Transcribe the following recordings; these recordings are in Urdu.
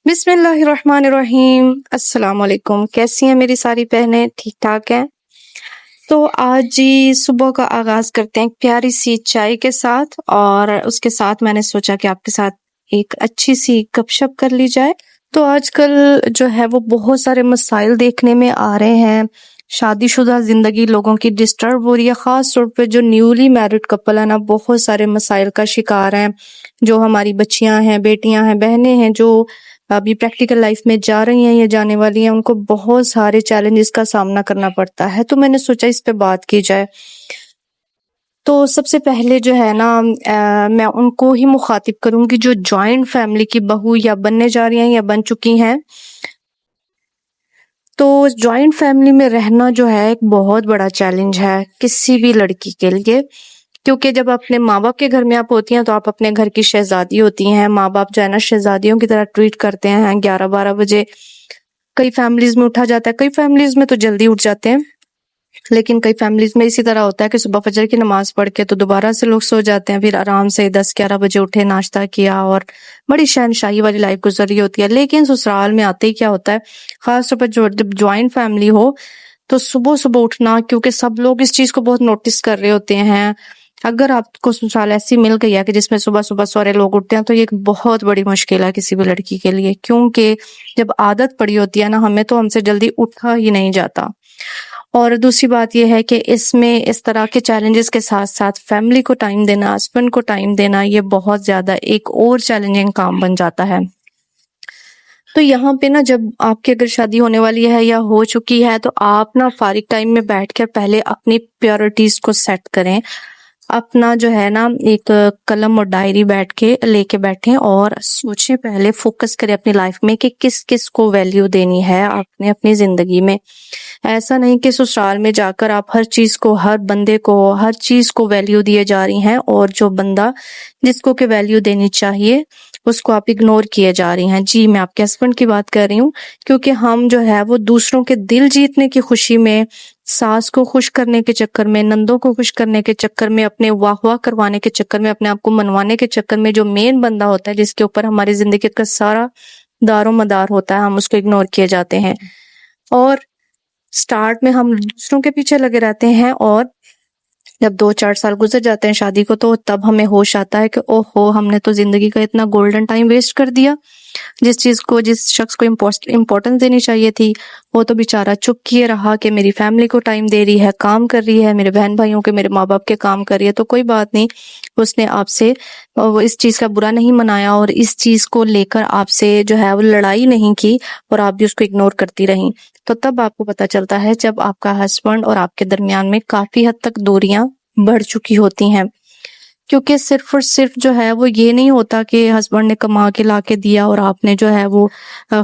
بسم اللہ الرحمن الرحیم۔ السلام علیکم، کیسی ہیں میری ساری بہنیں؟ ٹھیک ٹھاک ہیں؟ تو آج جی صبح کا آغاز کرتے ہیں ایک پیاری سی چائے کے ساتھ، اور اس کے ساتھ میں نے سوچا کہ آپ کے ساتھ ایک اچھی سی گپ شپ کر لی جائے۔ تو آج کل جو ہے وہ بہت سارے مسائل دیکھنے میں آ رہے ہیں، شادی شدہ زندگی لوگوں کی ڈسٹرب ہو رہی ہے، خاص طور پہ جو نیولی میرڈ کپل ہے نا، بہت سارے مسائل کا شکار ہیں۔ جو ہماری بچیاں ہیں، بیٹیاں ہیں، بہنیں ہیں، جو ابھی پریکٹیکل لائف میں جا رہی ہیں یا جانے والی ہیں، ان کو بہت سارے چیلنجز کا سامنا کرنا پڑتا ہے۔ تو میں نے سوچا اس پہ بات کی جائے۔ تو سب سے پہلے جو ہے نا، میں ان کو ہی مخاطب کروں گی جو جوائنٹ فیملی کی بہو یا بننے جا رہی ہیں یا بن چکی ہیں۔ تو جوائنٹ فیملی میں رہنا جو ہے ایک بہت بڑا چیلنج ہے کسی بھی لڑکی کے لیے، کیونکہ جب اپنے ماں باپ کے گھر میں آپ ہوتی ہیں تو آپ اپنے گھر کی شہزادی ہوتی ہیں۔ ماں باپ جو ہے نا شہزادیوں کی طرح ٹریٹ کرتے ہیں۔ 11-12 بجے کئی فیملیز میں اٹھا جاتا ہے، کئی فیملیز میں تو جلدی اٹھ جاتے ہیں، لیکن کئی فیملیز میں اسی طرح ہوتا ہے کہ صبح فجر کی نماز پڑھ کے تو دوبارہ سے لوگ سو جاتے ہیں، پھر آرام سے 10-11 بجے اٹھے، ناشتہ کیا اور بڑی شہنشاہی والی لائف گزر رہی ہوتی ہے۔ لیکن سسرال میں آتے ہی کیا ہوتا ہے، خاص طور پر جب جوائنٹ فیملی ہو تو صبح صبح اٹھنا، کیونکہ سب لوگ اس چیز کو بہت نوٹس کر رہے ہوتے ہیں۔ اگر آپ کو سسرال ایسی مل گئی ہے کہ جس میں صبح صبح سارے لوگ اٹھتے ہیں تو یہ ایک بہت بڑی مشکل ہے کسی بھی لڑکی کے لیے، کیونکہ جب عادت پڑی ہوتی ہے نا ہمیں، تو ہم سے جلدی اٹھا ہی نہیں جاتا۔ اور دوسری بات یہ ہے کہ اس میں اس طرح کے چیلنجز کے ساتھ ساتھ فیملی کو ٹائم دینا، ہسبینڈ کو ٹائم دینا، یہ بہت زیادہ ایک اور چیلنجنگ کام بن جاتا ہے۔ تو یہاں پہ نا، جب آپ کی اگر شادی ہونے والی ہے یا ہو چکی ہے تو آپ نا فارغ ٹائم میں بیٹھ کر پہلے اپنی پریورٹیز کو سیٹ کریں۔ اپنا جو ہے نا ایک قلم اور ڈائری بیٹھ کے لے کے بیٹھیں اور سوچیں، پہلے فوکس کریں اپنی لائف میں کہ کس کس کو ویلیو دینی ہے آپ نے اپنی زندگی میں۔ ایسا نہیں کہ سسرال میں جا کر آپ ہر چیز کو، ہر بندے کو، ہر چیز کو ویلیو دیے جا رہی ہیں، اور جو بندہ جس کو کہ ویلیو دینی چاہیے اس کو آپ اگنور کیے جا رہی ہیں۔ جی، میں آپ کے ہسبینڈ کی بات کر رہی ہوں، کیونکہ ہم جو ہے وہ دوسروں کے دل جیتنے کی خوشی میں، ساس کو خوش کرنے کے چکر میں، نندوں کو خوش کرنے کے چکر میں، اپنے واہ واہ کروانے کے چکر میں، اپنے آپ کو منوانے کے چکر میں، جو مین بندہ ہوتا ہے جس کے اوپر ہماری زندگی کا سارا دار و مدار ہوتا ہے، ہم اس کو اگنور کیے جاتے ہیں۔ اور سٹارٹ میں ہم دوسروں کے پیچھے لگے رہتے ہیں، اور جب 2-4 سال گزر جاتے ہیں شادی کو تو تب ہمیں ہوش آتا ہے کہ اوہو، ہم نے تو زندگی کا اتنا گولڈن ٹائم ویسٹ کر دیا۔ جس شخص کو امپورٹنس دینی چاہیے تھی وہ تو بیچارہ چپ کیے رہا کہ میری فیملی کو ٹائم دے رہی ہے، کام کر رہی ہے، میرے بہن بھائیوں کے، میرے ماں باپ کے کام کر رہی ہے۔ تو کوئی بات نہیں، اس نے آپ سے وہ اس چیز کا برا نہیں منایا، اور اس چیز کو لے کر آپ سے جو ہے وہ لڑائی نہیں کی، اور آپ بھی اس کو اگنور کرتی رہیں۔ تو تب آپ کو پتہ چلتا ہے جب آپ کا ہسبینڈ اور آپ کے درمیان میں کافی حد تک دوریاں بڑھ چکی ہوتی ہیں، کیونکہ صرف اور صرف جو ہے وہ یہ نہیں ہوتا کہ ہسبینڈ نے کما کے لا کے دیا اور آپ نے جو ہے وہ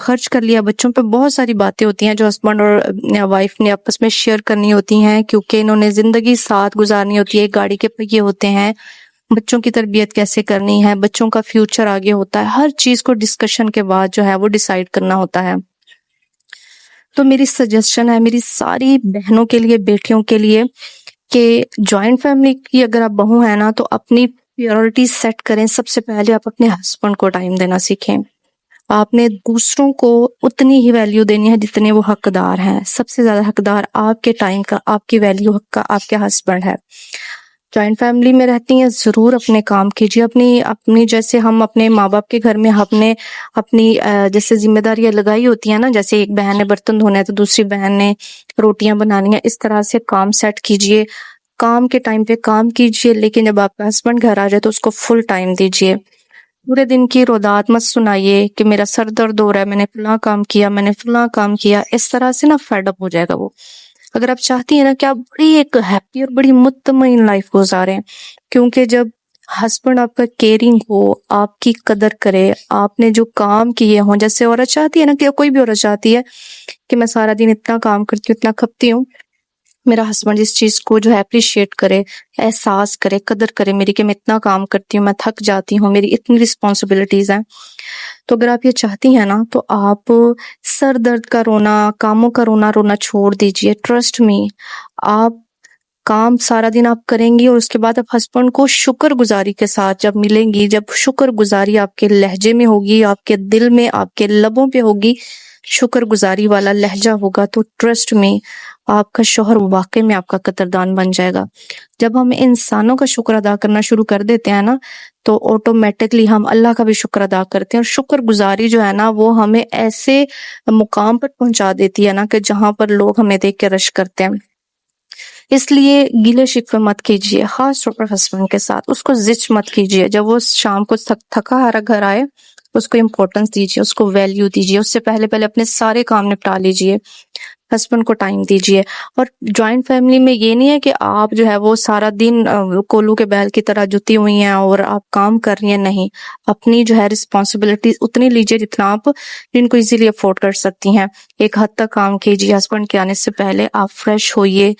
خرچ کر لیا۔ بچوں پہ بہت ساری باتیں ہوتی ہیں جو ہسبینڈ اور وائف نے آپس میں شیئر کرنی ہوتی ہیں، کیونکہ انہوں نے زندگی ساتھ گزارنی ہوتی ہے، ایک گاڑی کے پہیے ہوتے ہیں، بچوں کی تربیت کیسے کرنی ہے، بچوں کا فیوچر آگے ہوتا ہے، ہر چیز کو ڈسکشن کے بعد جو ہے وہ ڈیسائیڈ کرنا ہوتا ہے۔ تو میری سجیشن ہے میری ساری بہنوں کے لیے، بیٹیوں کے لیے، کہ جوائنٹ فیملی کی اگر آپ بہو ہیں نا تو اپنی پریورٹیز سیٹ کریں۔ سب سے پہلے آپ اپنے ہسبینڈ کو ٹائم دینا سیکھیں۔ آپ نے دوسروں کو اتنی ہی ویلیو دینی ہے جتنے وہ حقدار ہیں۔ سب سے زیادہ حقدار آپ کے ٹائم کا، آپ کی ویلیو حق کا آپ کے ہسبینڈ ہے۔ جوائنٹ فیملی میں رہتی ہیں، ضرور اپنے کام کیجیے، اپنی جیسے ہم اپنے ماں باپ کے گھر میں ہم نے اپنی جیسے ذمہ داریاں لگائی ہوتی ہیں نا، جیسے ایک بہن نے برتن دھونا ہے تو دوسری بہن نے روٹیاں بنانی ہیں، اس طرح سے کام سیٹ کیجیے۔ کام کے ٹائم پہ کام کیجیے، لیکن جب آپ کا ہسبینڈ گھر آ جائے تو اس کو فل ٹائم دیجیے۔ پورے دن کی رودات مت سنائیے کہ میرا سر درد ہو رہا ہے، میں نے فلاں کام کیا، میں نے فلاں کام کیا۔ اس طرح سے نا فیڈ اپ ہو جائے گا وہ۔ اگر آپ چاہتی ہیں نا کہ آپ بڑی ایک ہیپی اور بڑی مطمئن لائف گزاریں، کیونکہ جب ہسبینڈ آپ کا کیئرنگ ہو، آپ کی قدر کرے، آپ نے جو کام کیے ہوں، جیسے عورت چاہتی ہے نا، کہ کوئی بھی عورت چاہتی ہے کہ میں سارا دن اتنا کام کرتی ہوں، اتنا کھپتی ہوں، میرا ہسبینڈ اس چیز کو جو ہے اپریشیٹ کرے، احساس کرے، قدر کرے میری، کہ میں اتنا کام کرتی ہوں، میں تھک جاتی ہوں، میری اتنی رسپانسبلٹیز ہیں۔ تو اگر آپ یہ چاہتی ہیں نا تو آپ سر درد کا رونا، کاموں کا رونا چھوڑ دیجئے۔ ٹرسٹ می، آپ کام سارا دن آپ کریں گی اور اس کے بعد آپ ہسبینڈ کو شکر گزاری کے ساتھ جب ملیں گی، جب شکر گزاری آپ کے لہجے میں ہوگی، آپ کے دل میں، آپ کے لبوں پہ ہوگی، شکر گزاری والا لہجہ ہوگا، تو ٹرسٹ میں آپ کا شوہر واقعی میں آپ کا قدردان بن جائے گا۔ جب ہم انسانوں کا شکر ادا کرنا شروع کر دیتے ہیں نا، تو آٹومیٹکلی ہم اللہ کا بھی شکر ادا کرتے ہیں، اور شکر گزاری جو ہے نا وہ ہمیں ایسے مقام پر پہنچا دیتی ہے نا کہ جہاں پر لوگ ہمیں دیکھ کے رش کرتے ہیں۔ اس لیے گلے شکوے مت کیجیے، خاص طور پر ہسبینڈ کے ساتھ، اس کو زچ مت کیجیے۔ جب وہ شام کو تھکا ہارا گھر آئے، اس کو امپورٹنس دیجیے، اس کو ویلیو دیجیے، اس سے پہلے اپنے سارے کام نپٹا لیجیے، ہسبینڈ کو ٹائم دیجیے۔ اور جوائنٹ فیملی میں یہ نہیں ہے کہ آپ جو ہے وہ سارا دن کولو کے بیل کی طرح جتی ہوئی ہیں اور آپ کام کر رہی ہیں، نہیں، اپنی جو ہے رسپانسبلٹی اتنی لیجیے جتنا آپ جن کو ایزیلی افورڈ کر سکتی ہیں۔ ایک حد تک کام کیجیے، ہسبینڈ کے آنے سے پہلے آپ فریش ہوئیے،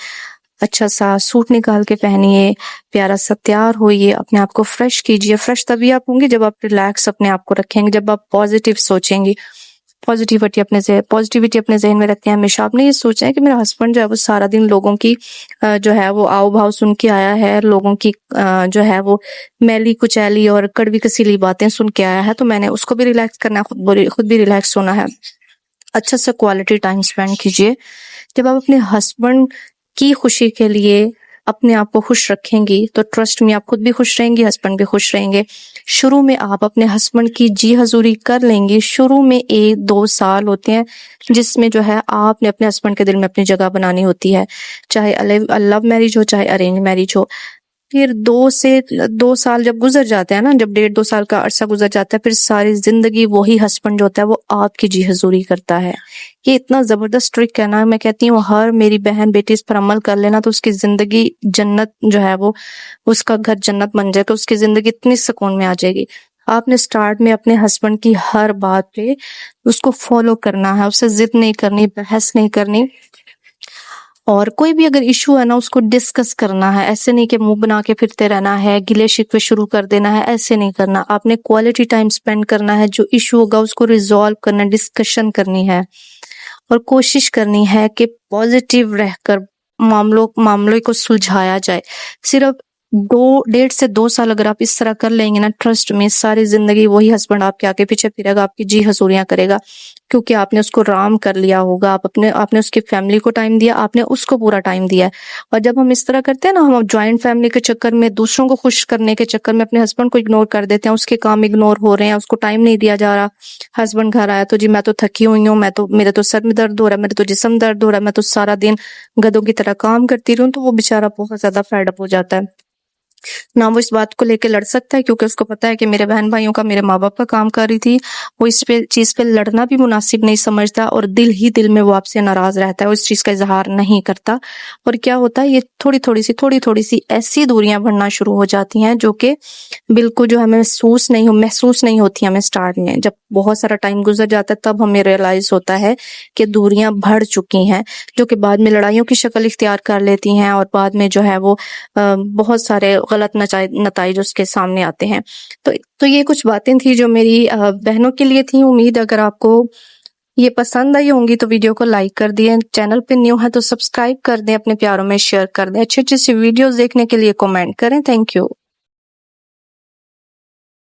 اچھا سا سوٹ نکال کے پہنیے، پیارا سا تیار ہوئیے، اپنے آپ کو فریش کیجیے۔ فریش تبھی آپ ہوں گے جب آپ ریلیکس اپنے آپ کو رکھیں گے، جب آپ پازیٹیو سوچیں گی، پازیٹیوٹی اپنے ذہن میں رکھتے ہیں ہمیشہ۔ آپ نے یہ سوچا ہے کہ میرا ہسبینڈ جو ہے وہ سارا دن لوگوں کی جو ہے وہ آؤ بھاؤ سن کے آیا ہے، لوگوں کی جو ہے وہ میلی کچیلی اور کڑوی کسیلی باتیں سن کے آیا ہے، تو میں نے اس کو بھی ریلیکس کرنا ہے، خود بھی ریلیکس ہونا ہے۔ اچھا سا کوالٹی ٹائم اسپینڈ کیجیے۔ جب آپ اپنے ہسبینڈ کی خوشی کے لیے اپنے آپ کو خوش رکھیں گی تو ٹرسٹ میں آپ خود بھی خوش رہیں گی، ہسبینڈ بھی خوش رہیں گے۔ شروع میں آپ اپنے ہسبینڈ کی جی حضوری کر لیں گی، شروع میں 1-2 سال ہوتے ہیں جس میں جو ہے آپ نے اپنے ہسبینڈ کے دل میں اپنی جگہ بنانی ہوتی ہے، چاہے لو میرج ہو چاہے ارینج میرج ہو۔ پھر 2 سال جب گزر جاتے ہیں نا، جب 1.5-2 سال کا عرصہ گزر جاتا ہے، پھر ساری زندگی وہی ہسبینڈ جو ہوتا ہے وہ آپ کی جی حضوری کرتا ہے۔ یہ اتنا زبردست ٹرک ہے نا، میں کہتی ہوں ہر میری بہن بیٹی اس پر عمل کر لینا تو اس کی زندگی جنت جو ہے وہ اس کا گھر جنت بن جائے گا، اس کی زندگی اتنی سکون میں آ جائے گی۔ آپ نے سٹارٹ میں اپنے ہسبینڈ کی ہر بات پہ اس کو فالو کرنا ہے، اس سے ضد نہیں کرنی، بحث نہیں کرنی، اور کوئی بھی اگر ایشو ہے نا اس کو ڈسکس کرنا ہے، ایسے نہیں کہ منہ بنا کے پھرتے رہنا ہے، گلے شکوے شروع کر دینا ہے، ایسے نہیں کرنا۔ آپ نے کوالٹی ٹائم سپینڈ کرنا ہے، جو ایشو ہوگا اس کو ریزالو کرنا، ڈسکشن کرنی ہے، اور کوشش کرنی ہے کہ پازیٹیو رہ کر معاملے کو سلجھایا جائے۔ صرف 1.5 سے 2 سال اگر آپ اس طرح کر لیں گے نا، ٹرسٹ میں ساری زندگی وہی ہسبینڈ آپ کے آگے پیچھے پھرے گا، آپ کی جی حضوریاں کرے گا، کیونکہ آپ نے اس کو رام کر لیا ہوگا، آپ نے اس کی فیملی کو ٹائم دیا، آپ نے اس کو پورا ٹائم دیا ہے۔ اور جب ہم اس طرح کرتے ہیں نا، ہم جوائنٹ فیملی کے چکر میں، دوسروں کو خوش کرنے کے چکر میں اپنے ہسبینڈ کو اگنور کر دیتے ہیں، اس کے کام اگنور ہو رہے ہیں، اس کو ٹائم نہیں دیا جا رہا۔ ہسبینڈ گھر آیا تو جی میں تو تھکی ہوئی ہوں، میرے تو سر میں درد ہو رہا ہے، میرے تو جسم درد ہو رہا ہے، میں تو سارا دن گدوں کی طرح کام کرتی رہوں، تو وہ بیچارہ بہت زیادہ فیڈ اپ ہو جاتا ہے۔ نہ وہ اس بات کو لے کے لڑ سکتا ہے، کیونکہ اس کو پتا ہے کہ میرے بہن بھائیوں کا، میرے ماں باپ کا کام کر رہی تھی، وہ اس چیز پہ لڑنا بھی مناسب نہیں سمجھتا، اور دل میں وہ آپ سے ناراض رہتا ہے، وہ اس چیز کا اظہار نہیں کرتا۔ اور کیا ہوتا ہے، یہ تھوڑی تھوڑی سی ایسی دوریاں بڑھنا شروع ہو جاتی ہیں جو کہ بالکل جو ہمیں محسوس نہیں ہوتی ہمیں سٹارٹ میں۔ جب بہت سارا ٹائم گزر جاتا ہے تب ہمیں ریئلائز ہوتا ہے کہ دوریاں بڑھ چکی ہیں، جو کہ بعد میں لڑائیوں کی شکل اختیار کر لیتی ہیں، اور بعد میں جو ہے وہ بہت سارے غلط نتائج اس کے سامنے آتے ہیں۔ تو یہ کچھ باتیں تھی جو میری بہنوں کے لیے تھیں۔ امید اگر آپ کو یہ پسند آئی ہوں گی تو ویڈیو کو لائک کر دیں، چینل پہ نیو ہے تو سبسکرائب کر دیں، اپنے پیاروں میں شیئر کر دیں، اچھی سی ویڈیوز دیکھنے کے لیے کمنٹ کریں۔ Thank you.